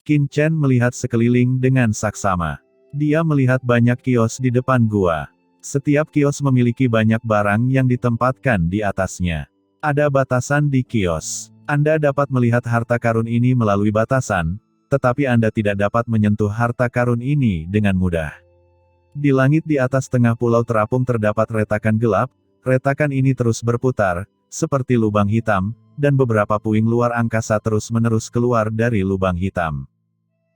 Qin Chen melihat sekeliling dengan saksama. Dia melihat banyak kios di depan gua. Setiap kios memiliki banyak barang yang ditempatkan di atasnya. Ada batasan di kios. Anda dapat melihat harta karun ini melalui batasan, tetapi Anda tidak dapat menyentuh harta karun ini dengan mudah. Di langit di atas tengah pulau terapung terdapat retakan gelap. Retakan ini terus berputar, seperti lubang hitam, dan beberapa puing luar angkasa terus-menerus keluar dari lubang hitam.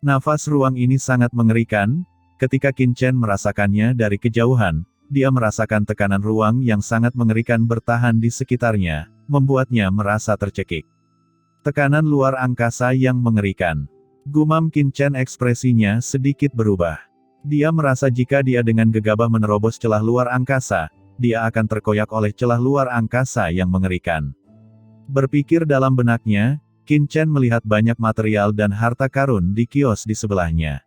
Nafas ruang ini sangat mengerikan. Ketika Qin Chen merasakannya dari kejauhan, dia merasakan tekanan ruang yang sangat mengerikan bertahan di sekitarnya, membuatnya merasa tercekik. Tekanan luar angkasa yang mengerikan. Gumam Qin Chen, ekspresinya sedikit berubah. Dia merasa jika dia dengan gegabah menerobos celah luar angkasa, dia akan terkoyak oleh celah luar angkasa yang mengerikan. Berpikir dalam benaknya, Qin Chen melihat banyak material dan harta karun di kios di sebelahnya.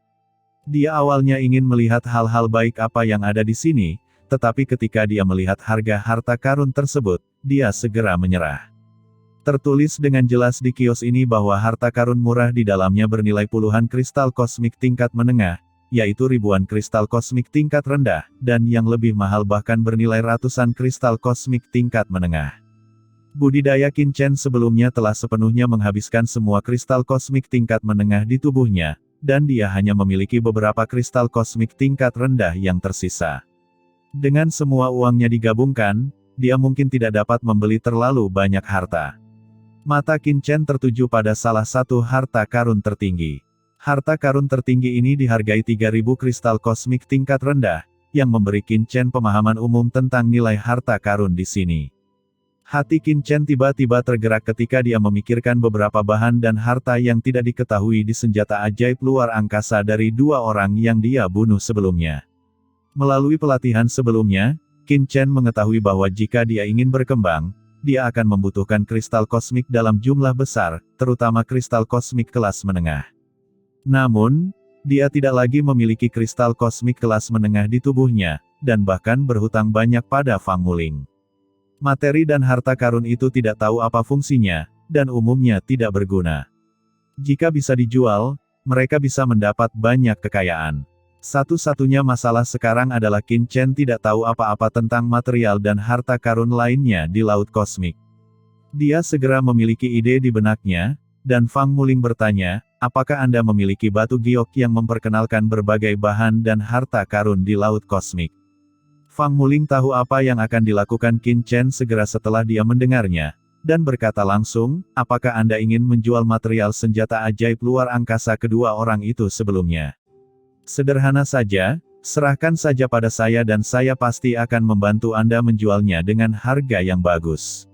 Dia awalnya ingin melihat hal-hal baik apa yang ada di sini, tetapi ketika dia melihat harga harta karun tersebut, dia segera menyerah. Tertulis dengan jelas di kios ini bahwa harta karun murah di dalamnya bernilai puluhan kristal kosmik tingkat menengah, yaitu ribuan kristal kosmik tingkat rendah, dan yang lebih mahal bahkan bernilai ratusan kristal kosmik tingkat menengah. Budidaya Qin Chen sebelumnya telah sepenuhnya menghabiskan semua kristal kosmik tingkat menengah di tubuhnya, dan dia hanya memiliki beberapa kristal kosmik tingkat rendah yang tersisa. Dengan semua uangnya digabungkan, dia mungkin tidak dapat membeli terlalu banyak harta. Mata Qin Chen tertuju pada salah satu harta karun tertinggi. Harta karun tertinggi ini dihargai 3.000 kristal kosmik tingkat rendah, yang memberi Qin Chen pemahaman umum tentang nilai harta karun di sini. Hati Qin Chen tiba-tiba tergerak ketika dia memikirkan beberapa bahan dan harta yang tidak diketahui di senjata ajaib luar angkasa dari dua orang yang dia bunuh sebelumnya. Melalui pelatihan sebelumnya, Qin Chen mengetahui bahwa jika dia ingin berkembang, dia akan membutuhkan kristal kosmik dalam jumlah besar, terutama kristal kosmik kelas menengah. Namun, dia tidak lagi memiliki kristal kosmik kelas menengah di tubuhnya, dan bahkan berhutang banyak pada Fang Muling. Materi dan harta karun itu tidak tahu apa fungsinya, dan umumnya tidak berguna. Jika bisa dijual, mereka bisa mendapat banyak kekayaan. Satu-satunya masalah sekarang adalah Qin Chen tidak tahu apa-apa tentang material dan harta karun lainnya di Laut Kosmik. Dia segera memiliki ide di benaknya, dan Fang Muling bertanya, apakah Anda memiliki batu giok yang memperkenalkan berbagai bahan dan harta karun di Laut Kosmik? Fang Muling tahu apa yang akan dilakukan Qin Chen segera setelah dia mendengarnya, dan berkata langsung, apakah Anda ingin menjual material senjata ajaib luar angkasa kedua orang itu sebelumnya? Sederhana saja, serahkan saja pada saya dan saya pasti akan membantu Anda menjualnya dengan harga yang bagus.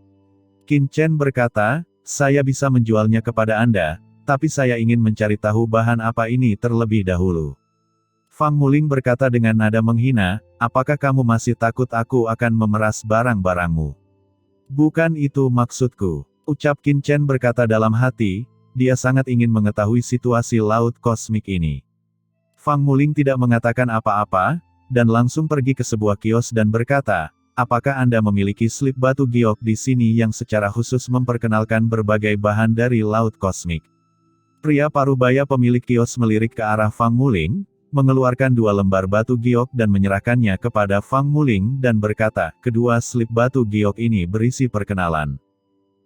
Qin Chen berkata, saya bisa menjualnya kepada Anda, tapi saya ingin mencari tahu bahan apa ini terlebih dahulu. Fang Muling berkata dengan nada menghina, apakah kamu masih takut aku akan memeras barang-barangmu? Bukan itu maksudku, ucap Qin Chen berkata dalam hati, dia sangat ingin mengetahui situasi Laut Kosmik ini. Fang Muling tidak mengatakan apa-apa, dan langsung pergi ke sebuah kios dan berkata, apakah Anda memiliki slip batu giok di sini yang secara khusus memperkenalkan berbagai bahan dari Laut Kosmik? Pria parubaya pemilik kios melirik ke arah Fang Muling, mengeluarkan 2 lembar batu giok dan menyerahkannya kepada Fang Muling dan berkata, kedua slip batu giok ini berisi perkenalan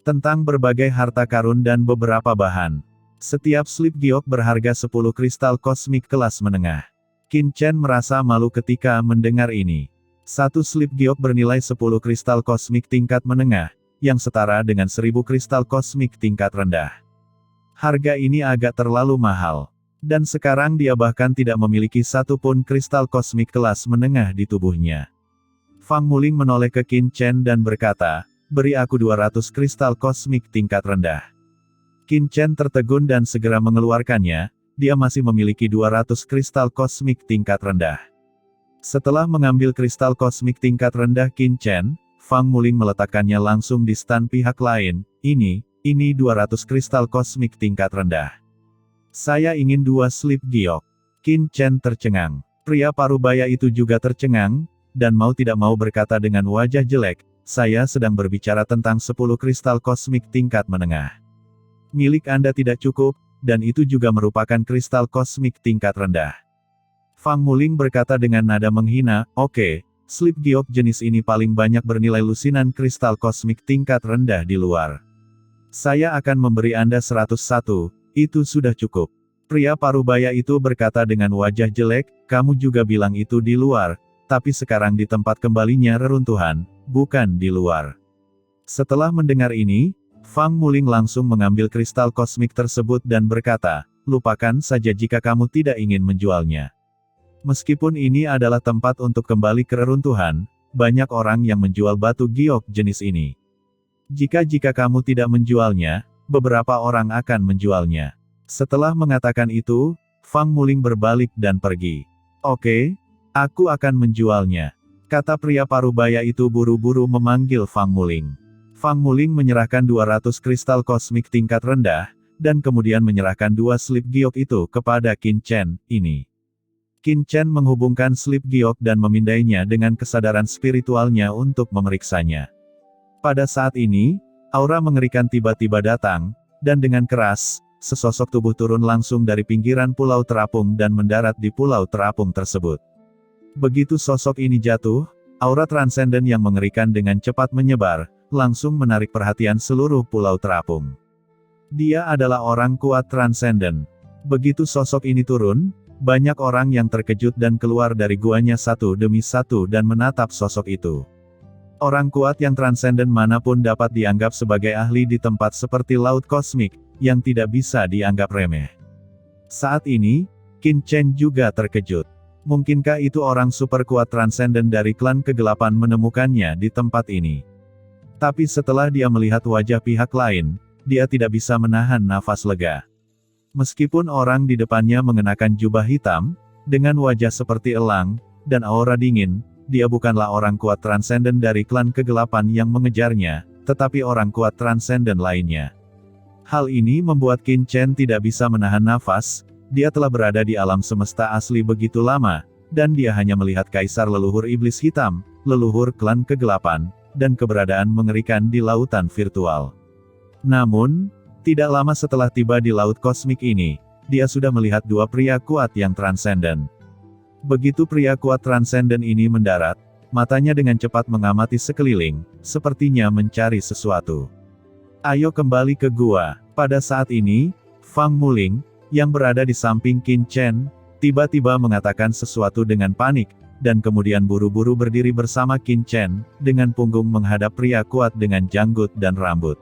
tentang berbagai harta karun dan beberapa bahan. Setiap slip giok berharga 10 kristal kosmik kelas menengah. Qin Chen merasa malu ketika mendengar ini. Satu slip giok bernilai 10 kristal kosmik tingkat menengah, yang setara dengan 1000 kristal kosmik tingkat rendah. Harga ini agak terlalu mahal. Dan sekarang dia bahkan tidak memiliki satu pun kristal kosmik kelas menengah di tubuhnya. Fang Muling menoleh ke Qin Chen dan berkata, beri aku 200 kristal kosmik tingkat rendah. Qin Chen tertegun dan segera mengeluarkannya, dia masih memiliki 200 kristal kosmik tingkat rendah. Setelah mengambil kristal kosmik tingkat rendah Qin Chen, Fang Muling meletakkannya langsung di stan pihak lain, ini 200 kristal kosmik tingkat rendah. Saya ingin 2 slip giok. Qin Chen tercengang. Pria parubaya itu juga tercengang, dan mau tidak mau berkata dengan wajah jelek, saya sedang berbicara tentang 10 kristal kosmik tingkat menengah. Milik Anda tidak cukup, dan itu juga merupakan kristal kosmik tingkat rendah. Fang Muling berkata dengan nada menghina, "Oke, slip giok jenis ini paling banyak bernilai lusinan kristal kosmik tingkat rendah di luar. Saya akan memberi Anda 101, itu sudah cukup." Pria parubaya itu berkata dengan wajah jelek, "Kamu juga bilang itu di luar, tapi sekarang di tempat kembalinya reruntuhan, bukan di luar." Setelah mendengar ini, Fang Muling langsung mengambil kristal kosmik tersebut dan berkata, "Lupakan saja jika kamu tidak ingin menjualnya. Meskipun ini adalah tempat untuk kembali ke reruntuhan, banyak orang yang menjual batu giok jenis ini. Jika kamu tidak menjualnya, beberapa orang akan menjualnya." Setelah mengatakan itu, Fang Muling berbalik dan pergi. "Oke, aku akan menjualnya," kata pria parubaya itu buru-buru memanggil Fang Muling. Fang Muling menyerahkan 200 kristal kosmik tingkat rendah, dan kemudian menyerahkan 2 slip giok itu kepada Qin Chen, ini. Qin Chen menghubungkan slip giok dan memindainya dengan kesadaran spiritualnya untuk memeriksanya. Pada saat ini, aura mengerikan tiba-tiba datang, dan dengan keras, sesosok tubuh turun langsung dari pinggiran pulau terapung dan mendarat di pulau terapung tersebut. Begitu sosok ini jatuh, aura transenden yang mengerikan dengan cepat menyebar, langsung menarik perhatian seluruh pulau terapung. Dia adalah orang kuat transenden. Begitu sosok ini turun, banyak orang yang terkejut dan keluar dari guanya satu demi satu dan menatap sosok itu. Orang kuat yang transenden manapun dapat dianggap sebagai ahli di tempat seperti laut kosmik, yang tidak bisa dianggap remeh. Saat ini, Qin Chen juga terkejut. Mungkinkah itu orang super kuat transenden dari klan kegelapan menemukannya di tempat ini? Tapi setelah dia melihat wajah pihak lain, dia tidak bisa menahan nafas lega. Meskipun orang di depannya mengenakan jubah hitam, dengan wajah seperti elang, dan aura dingin, dia bukanlah orang kuat transenden dari klan kegelapan yang mengejarnya, tetapi orang kuat transenden lainnya. Hal ini membuat Qin Chen tidak bisa menahan nafas, dia telah berada di alam semesta asli begitu lama, dan dia hanya melihat kaisar leluhur iblis hitam, leluhur klan kegelapan, dan keberadaan mengerikan di lautan virtual. Namun, tidak lama setelah tiba di laut kosmik ini, dia sudah melihat dua pria kuat yang transenden. Begitu pria kuat transenden ini mendarat, matanya dengan cepat mengamati sekeliling, sepertinya mencari sesuatu. "Ayo kembali ke gua." Pada saat ini, Fang Muling, yang berada di samping Qin Chen, tiba-tiba mengatakan sesuatu dengan panik, dan kemudian buru-buru berdiri bersama Qin Chen, dengan punggung menghadap pria kuat dengan janggut dan rambut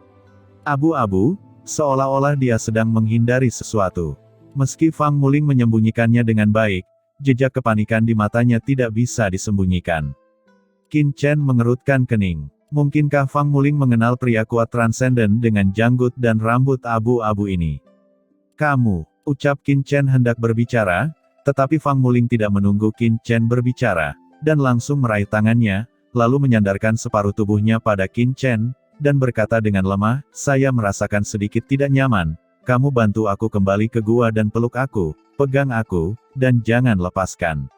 abu-abu, seolah-olah dia sedang menghindari sesuatu. Meski Fang Muling menyembunyikannya dengan baik, jejak kepanikan di matanya tidak bisa disembunyikan. Qin Chen mengerutkan kening. Mungkinkah Fang Muling mengenal pria kuat transenden dengan janggut dan rambut abu-abu ini? "Kamu," ucap Qin Chen hendak berbicara, tetapi Fang Muling tidak menunggu Qin Chen berbicara, dan langsung meraih tangannya, lalu menyandarkan separuh tubuhnya pada Qin Chen, dan berkata dengan lemah, "Saya merasakan sedikit tidak nyaman, kamu bantu aku kembali ke gua dan peluk aku, pegang aku, dan jangan lepaskan."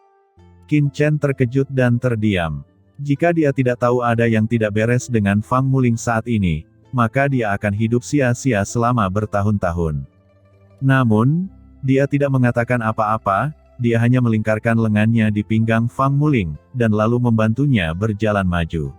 Qin Chen terkejut dan terdiam. Jika dia tidak tahu ada yang tidak beres dengan Fang Muling saat ini, maka dia akan hidup sia-sia selama bertahun-tahun. Namun, dia tidak mengatakan apa-apa, dia hanya melingkarkan lengannya di pinggang Fang Muling, dan lalu membantunya berjalan maju.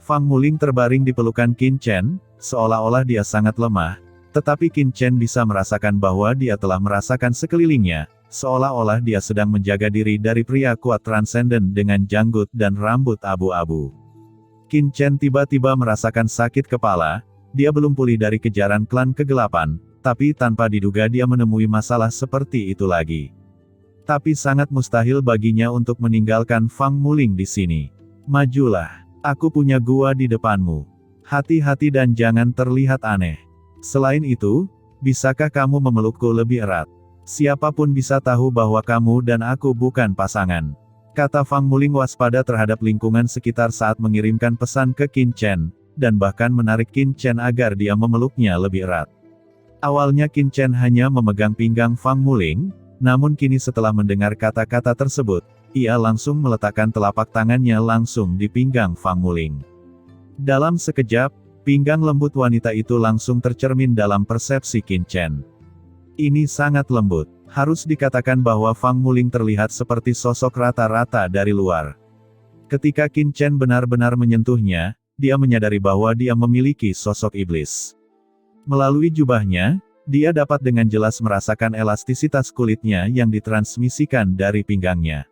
Fang Muling terbaring di pelukan Qin Chen, seolah-olah dia sangat lemah, tetapi Qin Chen bisa merasakan bahwa dia telah merasakan sekelilingnya, seolah-olah dia sedang menjaga diri dari pria kuat transenden dengan janggut dan rambut abu-abu. Qin Chen tiba-tiba merasakan sakit kepala, dia belum pulih dari kejaran klan kegelapan, tapi tanpa diduga dia menemui masalah seperti itu lagi. Tapi sangat mustahil baginya untuk meninggalkan Fang Muling di sini. "Majulah. Aku punya gua di depanmu. Hati-hati dan jangan terlihat aneh. Selain itu, bisakah kamu memelukku lebih erat? Siapapun bisa tahu bahwa kamu dan aku bukan pasangan," kata Fang Muling waspada terhadap lingkungan sekitar saat mengirimkan pesan ke Qin Chen, dan bahkan menarik Qin Chen agar dia memeluknya lebih erat. Awalnya Qin Chen hanya memegang pinggang Fang Muling, namun kini setelah mendengar kata-kata tersebut, ia langsung meletakkan telapak tangannya langsung di pinggang Fang Muling. Dalam sekejap, pinggang lembut wanita itu langsung tercermin dalam persepsi Qin Chen. Ini sangat lembut. Harus dikatakan bahwa Fang Muling terlihat seperti sosok rata-rata dari luar. Ketika Qin Chen benar-benar menyentuhnya, dia menyadari bahwa dia memiliki sosok iblis. Melalui jubahnya, dia dapat dengan jelas merasakan elastisitas kulitnya yang ditransmisikan dari pinggangnya.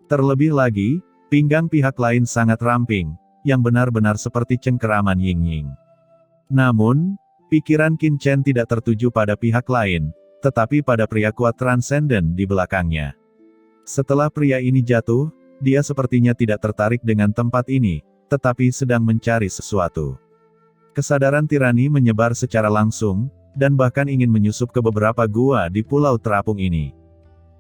Terlebih lagi, pinggang pihak lain sangat ramping, yang benar-benar seperti cengkeraman yin-yang. Namun, pikiran Qin Chen tidak tertuju pada pihak lain, tetapi pada pria kuat transenden di belakangnya. Setelah pria ini jatuh, dia sepertinya tidak tertarik dengan tempat ini, tetapi sedang mencari sesuatu. Kesadaran tirani menyebar secara langsung, dan bahkan ingin menyusup ke beberapa gua di pulau terapung ini.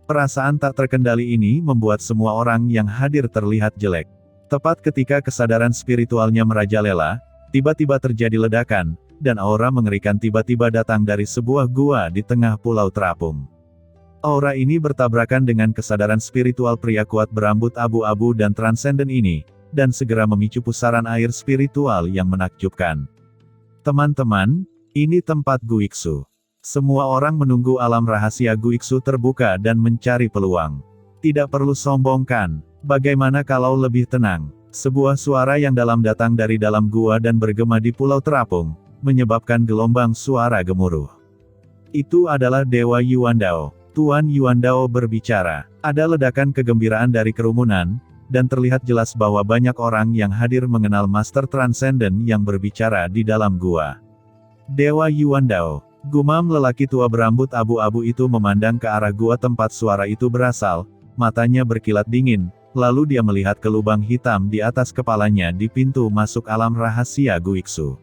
Perasaan tak terkendali ini membuat semua orang yang hadir terlihat jelek. Tepat ketika kesadaran spiritualnya merajalela, tiba-tiba terjadi ledakan, dan aura mengerikan tiba-tiba datang dari sebuah gua di tengah pulau terapung. Aura ini bertabrakan dengan kesadaran spiritual pria kuat berambut abu-abu dan transenden ini, dan segera memicu pusaran air spiritual yang menakjubkan. Teman-teman, ini tempat Guiksu. Semua orang menunggu alam rahasia Guiksu terbuka dan mencari peluang. Tidak perlu sombongkan. Bagaimana kalau lebih tenang? Sebuah suara yang dalam datang dari dalam gua dan bergema di pulau terapung, menyebabkan gelombang suara gemuruh. Itu adalah Dewa Yuandao. Tuan Yuandao berbicara. Ada ledakan kegembiraan dari kerumunan, dan terlihat jelas bahwa banyak orang yang hadir mengenal Master Transcendent yang berbicara di dalam gua. Dewa Yuandao. Gumam lelaki tua berambut abu-abu itu memandang ke arah gua tempat suara itu berasal, matanya berkilat dingin, lalu dia melihat ke lubang hitam di atas kepalanya di pintu masuk alam rahasia Guiksu.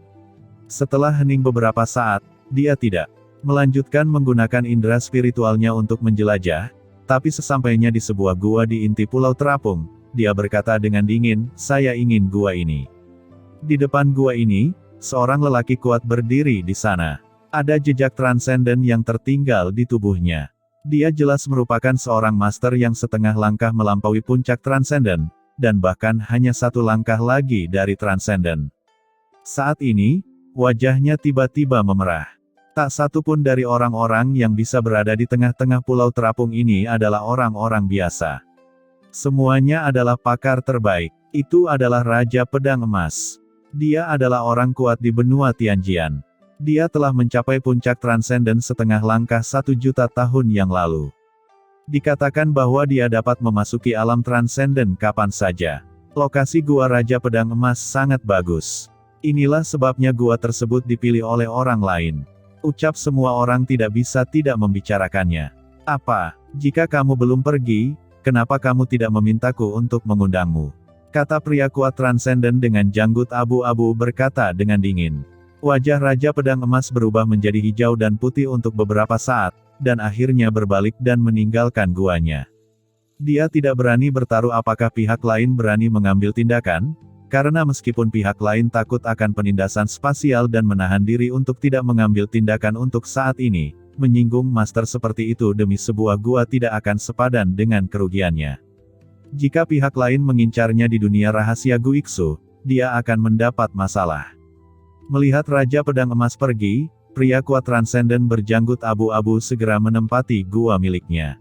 Setelah hening beberapa saat, dia tidak melanjutkan menggunakan indera spiritualnya untuk menjelajah, tapi sesampainya di sebuah gua di inti pulau terapung, dia berkata dengan dingin, "Saya ingin gua ini." Di depan gua ini, seorang lelaki kuat berdiri di sana. Ada jejak transenden yang tertinggal di tubuhnya. Dia jelas merupakan seorang master yang setengah langkah melampaui puncak transenden, dan bahkan hanya satu langkah lagi dari transenden. Saat ini, wajahnya tiba-tiba memerah. Tak satu pun dari orang-orang yang bisa berada di tengah-tengah pulau terapung ini adalah orang-orang biasa. Semuanya adalah pakar terbaik. Itu adalah Raja Pedang Emas. Dia adalah orang kuat di benua Tianjian. Dia telah mencapai puncak transenden setengah langkah 1.000.000 tahun yang lalu. Dikatakan bahwa dia dapat memasuki alam transenden kapan saja. Lokasi gua Raja Pedang Emas sangat bagus. Inilah sebabnya gua tersebut dipilih oleh orang lain. Ucap semua orang tidak bisa tidak membicarakannya. Apa, jika kamu belum pergi, kenapa kamu tidak memintaku untuk mengundangmu? Kata pria kuat transenden dengan janggut abu-abu berkata dengan dingin. Wajah Raja Pedang Emas berubah menjadi hijau dan putih untuk beberapa saat, dan akhirnya berbalik dan meninggalkan guanya. Dia tidak berani bertaruh apakah pihak lain berani mengambil tindakan, karena meskipun pihak lain takut akan penindasan spasial dan menahan diri untuk tidak mengambil tindakan untuk saat ini, menyinggung master seperti itu demi sebuah gua tidak akan sepadan dengan kerugiannya. Jika pihak lain mengincarnya di dunia rahasia Guiksu, dia akan mendapat masalah. Melihat Raja Pedang Emas pergi, pria kuat transenden berjanggut abu-abu segera menempati gua miliknya.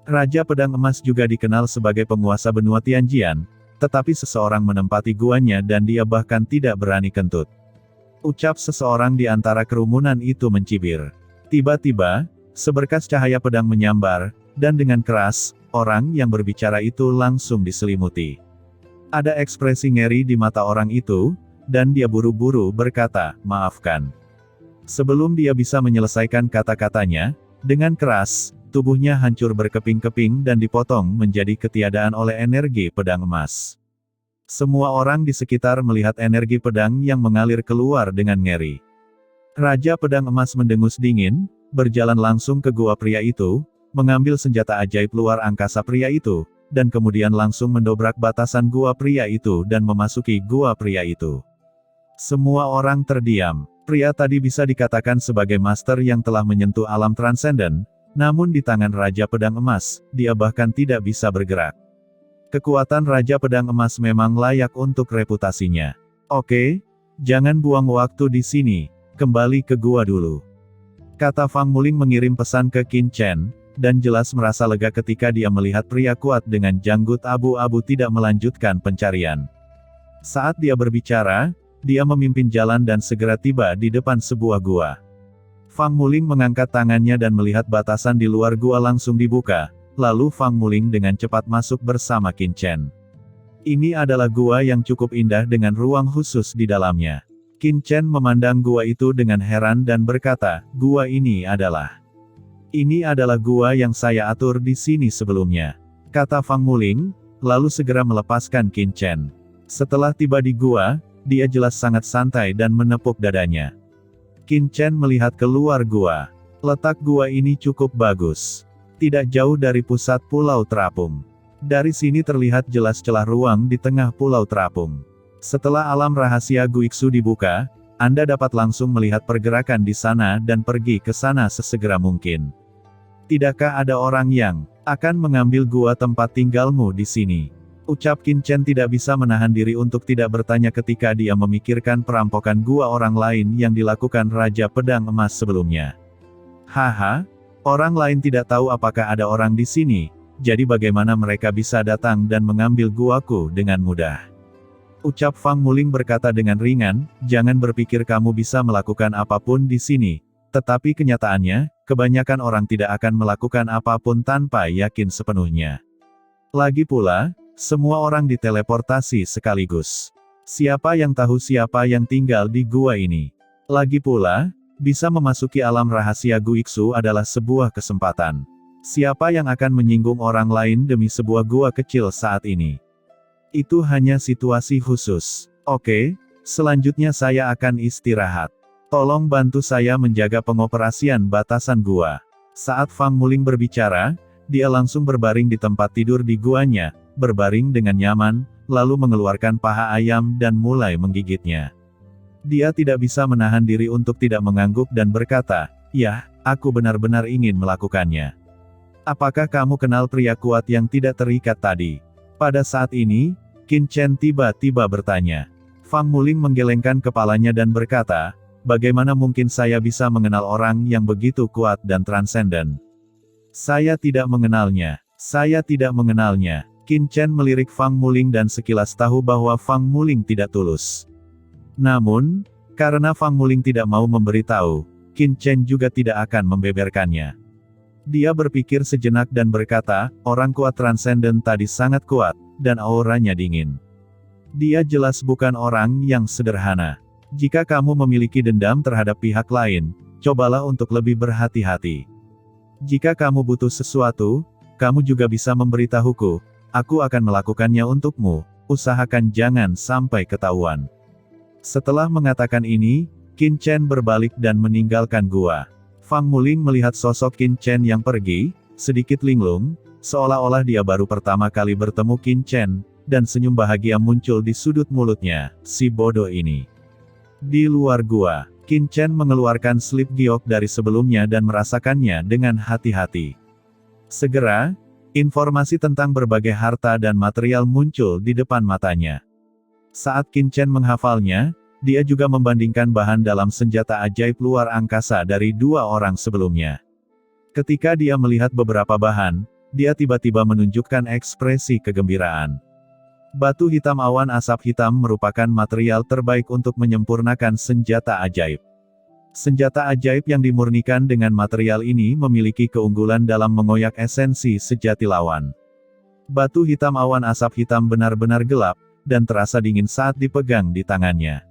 Raja Pedang Emas juga dikenal sebagai penguasa benua Tianjian, tetapi seseorang menempati guanya dan dia bahkan tidak berani kentut. Ucap seseorang di antara kerumunan itu mencibir. Tiba-tiba, seberkas cahaya pedang menyambar, dan dengan keras, orang yang berbicara itu langsung diselimuti. Ada ekspresi ngeri di mata orang itu, dan dia buru-buru berkata, "Maafkan." Sebelum dia bisa menyelesaikan kata-katanya, dengan keras, tubuhnya hancur berkeping-keping dan dipotong menjadi ketiadaan oleh energi pedang emas. Semua orang di sekitar melihat energi pedang yang mengalir keluar dengan ngeri. Raja Pedang Emas mendengus dingin, berjalan langsung ke gua pria itu, mengambil senjata ajaib luar angkasa pria itu, dan kemudian langsung mendobrak batasan gua pria itu dan memasuki gua pria itu. Semua orang terdiam. Pria tadi bisa dikatakan sebagai master yang telah menyentuh alam transenden, namun di tangan Raja Pedang Emas, dia bahkan tidak bisa bergerak. Kekuatan Raja Pedang Emas memang layak untuk reputasinya. Oke, jangan buang waktu di sini, kembali ke gua dulu. Kata Fang Muling mengirim pesan ke Qin Chen, dan jelas merasa lega ketika dia melihat pria kuat dengan janggut abu-abu tidak melanjutkan pencarian. Saat dia berbicara, dia memimpin jalan dan segera tiba di depan sebuah gua. Fang Muling mengangkat tangannya dan melihat batasan di luar gua langsung dibuka, lalu Fang Muling dengan cepat masuk bersama Qin Chen. Ini adalah gua yang cukup indah dengan ruang khusus di dalamnya. Qin Chen memandang gua itu dengan heran dan berkata, "Gua ini adalah gua yang saya atur di sini sebelumnya," kata Fang Muling, lalu segera melepaskan Qin Chen. Setelah tiba di gua, dia jelas sangat santai dan menepuk dadanya. Qin Chen melihat keluar gua. Letak gua ini cukup bagus. Tidak jauh dari pusat pulau terapung. Dari sini terlihat jelas celah ruang di tengah pulau terapung. Setelah alam rahasia Guiksu dibuka, Anda dapat langsung melihat pergerakan di sana dan pergi ke sana sesegera mungkin. Tidakkah ada orang yang akan mengambil gua tempat tinggalmu di sini? Ucap Qin Chen tidak bisa menahan diri untuk tidak bertanya ketika dia memikirkan perampokan gua orang lain yang dilakukan Raja Pedang Emas sebelumnya. Haha, orang lain tidak tahu apakah ada orang di sini, jadi bagaimana mereka bisa datang dan mengambil guaku dengan mudah? Ucap Fang Muling berkata dengan ringan, jangan berpikir kamu bisa melakukan apapun di sini, tetapi kenyataannya, kebanyakan orang tidak akan melakukan apapun tanpa yakin sepenuhnya. Lagi pula, semua orang diteleportasi sekaligus. Siapa yang tahu siapa yang tinggal di gua ini? Lagi pula, bisa memasuki alam rahasia Guiksu adalah sebuah kesempatan. Siapa yang akan menyinggung orang lain demi sebuah gua kecil saat ini? Itu hanya situasi khusus. Oke, selanjutnya saya akan istirahat. Tolong bantu saya menjaga pengoperasian batasan gua. Saat Fang Muling berbicara, dia langsung berbaring di tempat tidur di guanya, berbaring dengan nyaman, lalu mengeluarkan paha ayam dan mulai menggigitnya. Dia tidak bisa menahan diri untuk tidak mengangguk dan berkata, "Yah, aku benar-benar ingin melakukannya." Apakah kamu kenal pria kuat yang tidak terikat tadi? Pada saat ini, Qin Chen tiba-tiba bertanya. Fang Muling menggelengkan kepalanya dan berkata, bagaimana mungkin saya bisa mengenal orang yang begitu kuat dan transenden? Saya tidak mengenalnya. Saya tidak mengenalnya. Qin Chen melirik Fang Muling dan sekilas tahu bahwa Fang Muling tidak tulus. Namun, karena Fang Muling tidak mau memberitahu, Qin Chen juga tidak akan membeberkannya. Dia berpikir sejenak dan berkata, orang kuat transenden tadi sangat kuat, dan auranya dingin. Dia jelas bukan orang yang sederhana. Jika kamu memiliki dendam terhadap pihak lain, cobalah untuk lebih berhati-hati. Jika kamu butuh sesuatu, kamu juga bisa memberitahuku. Aku akan melakukannya untukmu, usahakan jangan sampai ketahuan. Setelah mengatakan ini, Qin Chen berbalik dan meninggalkan gua. Fang Muling melihat sosok Qin Chen yang pergi, sedikit linglung, seolah-olah dia baru pertama kali bertemu Qin Chen, dan senyum bahagia muncul di sudut mulutnya, si bodoh ini. Di luar gua, Qin Chen mengeluarkan slip giok dari sebelumnya dan merasakannya dengan hati-hati. Segera, informasi tentang berbagai harta dan material muncul di depan matanya. Saat Qin Chen menghafalnya, dia juga membandingkan bahan dalam senjata ajaib luar angkasa dari dua orang sebelumnya. Ketika dia melihat beberapa bahan, dia tiba-tiba menunjukkan ekspresi kegembiraan. Batu hitam awan asap hitam merupakan material terbaik untuk menyempurnakan senjata ajaib. Senjata ajaib yang dimurnikan dengan material ini memiliki keunggulan dalam mengoyak esensi sejati lawan. Batu hitam awan asap hitam benar-benar gelap, dan terasa dingin saat dipegang di tangannya.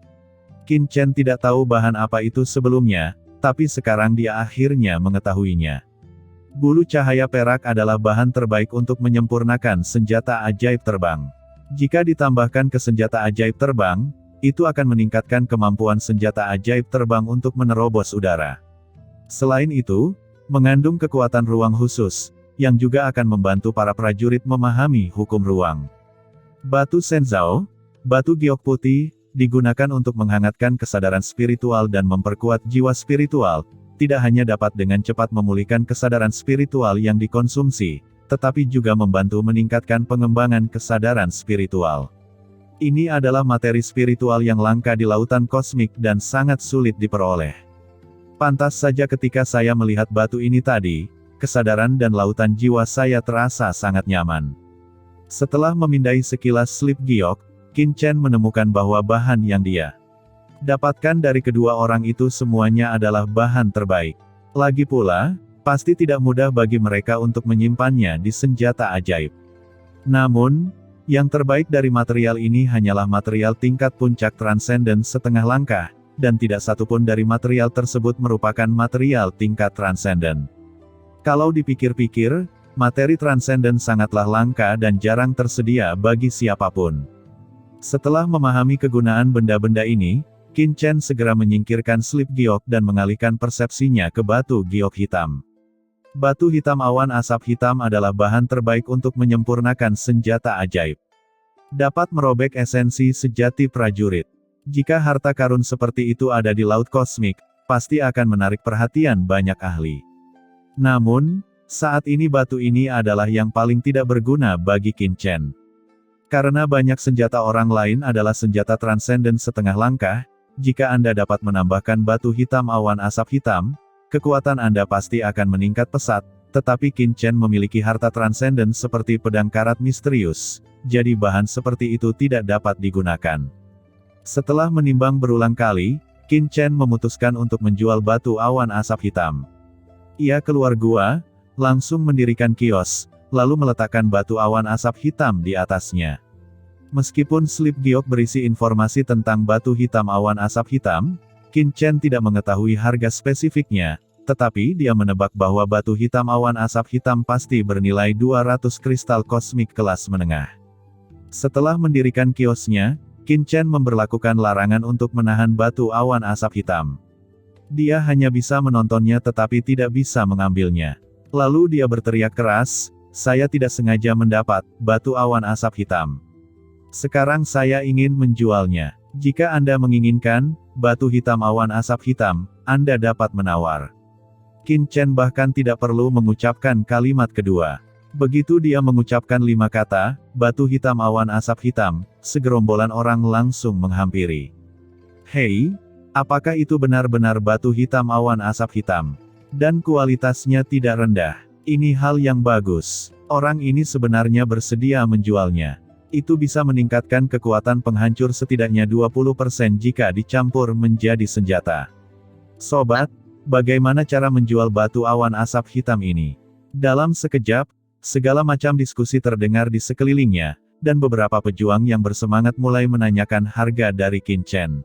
Qin Chen tidak tahu bahan apa itu sebelumnya, tapi sekarang dia akhirnya mengetahuinya. Bulu cahaya perak adalah bahan terbaik untuk menyempurnakan senjata ajaib terbang. Jika ditambahkan ke senjata ajaib terbang, itu akan meningkatkan kemampuan senjata ajaib terbang untuk menerobos udara. Selain itu, mengandung kekuatan ruang khusus, yang juga akan membantu para prajurit memahami hukum ruang. Batu Shenzhou, batu giok putih, digunakan untuk menghangatkan kesadaran spiritual dan memperkuat jiwa spiritual, tidak hanya dapat dengan cepat memulihkan kesadaran spiritual yang dikonsumsi, tetapi juga membantu meningkatkan pengembangan kesadaran spiritual. Ini adalah materi spiritual yang langka di lautan kosmik dan sangat sulit diperoleh. Pantas saja ketika saya melihat batu ini tadi, kesadaran dan lautan jiwa saya terasa sangat nyaman. Setelah memindai sekilas slip giok, Qin Chen menemukan bahwa bahan yang dia dapatkan dari kedua orang itu semuanya adalah bahan terbaik. Lagi pula, pasti tidak mudah bagi mereka untuk menyimpannya di senjata ajaib. Namun, yang terbaik dari material ini hanyalah material tingkat puncak transenden setengah langkah, dan tidak satupun dari material tersebut merupakan material tingkat transenden. Kalau dipikir-pikir, materi transenden sangatlah langka dan jarang tersedia bagi siapapun. Setelah memahami kegunaan benda-benda ini, Qin Chen segera menyingkirkan slip giok dan mengalihkan persepsinya ke batu giok hitam. Batu hitam awan asap hitam adalah bahan terbaik untuk menyempurnakan senjata ajaib. Dapat merobek esensi sejati prajurit. Jika harta karun seperti itu ada di laut kosmik, pasti akan menarik perhatian banyak ahli. Namun, saat ini batu ini adalah yang paling tidak berguna bagi Qin Chen. Karena banyak senjata orang lain adalah senjata transenden setengah langkah, jika Anda dapat menambahkan batu hitam awan asap hitam, kekuatan Anda pasti akan meningkat pesat, tetapi Qin Chen memiliki harta transenden seperti pedang karat misterius, jadi bahan seperti itu tidak dapat digunakan. Setelah menimbang berulang kali, Qin Chen memutuskan untuk menjual batu awan asap hitam. Ia keluar gua, langsung mendirikan kios, lalu meletakkan batu awan asap hitam di atasnya. Meskipun slip giok berisi informasi tentang batu hitam awan asap hitam, Qin Chen tidak mengetahui harga spesifiknya, tetapi dia menebak bahwa batu hitam awan asap hitam pasti bernilai 200 kristal kosmik kelas menengah. Setelah mendirikan kiosnya, Qin Chen memberlakukan larangan untuk menahan batu awan asap hitam. Dia hanya bisa menontonnya tetapi tidak bisa mengambilnya. Lalu dia berteriak keras, "Saya tidak sengaja mendapat batu awan asap hitam. Sekarang saya ingin menjualnya. Jika Anda menginginkan batu hitam awan asap hitam, Anda dapat menawar." Qin Chen bahkan tidak perlu mengucapkan kalimat kedua. Begitu dia mengucapkan 5 kata, batu hitam awan asap hitam, segerombolan orang langsung menghampiri. "Hei, apakah itu benar-benar batu hitam awan asap hitam? Dan kualitasnya tidak rendah. Ini hal yang bagus. Orang ini sebenarnya bersedia menjualnya. Itu bisa meningkatkan kekuatan penghancur setidaknya 20% jika dicampur menjadi senjata. Sobat, bagaimana cara menjual batu awan asap hitam ini?" Dalam sekejap, segala macam diskusi terdengar di sekelilingnya, dan beberapa pejuang yang bersemangat mulai menanyakan harga dari Qin Chen.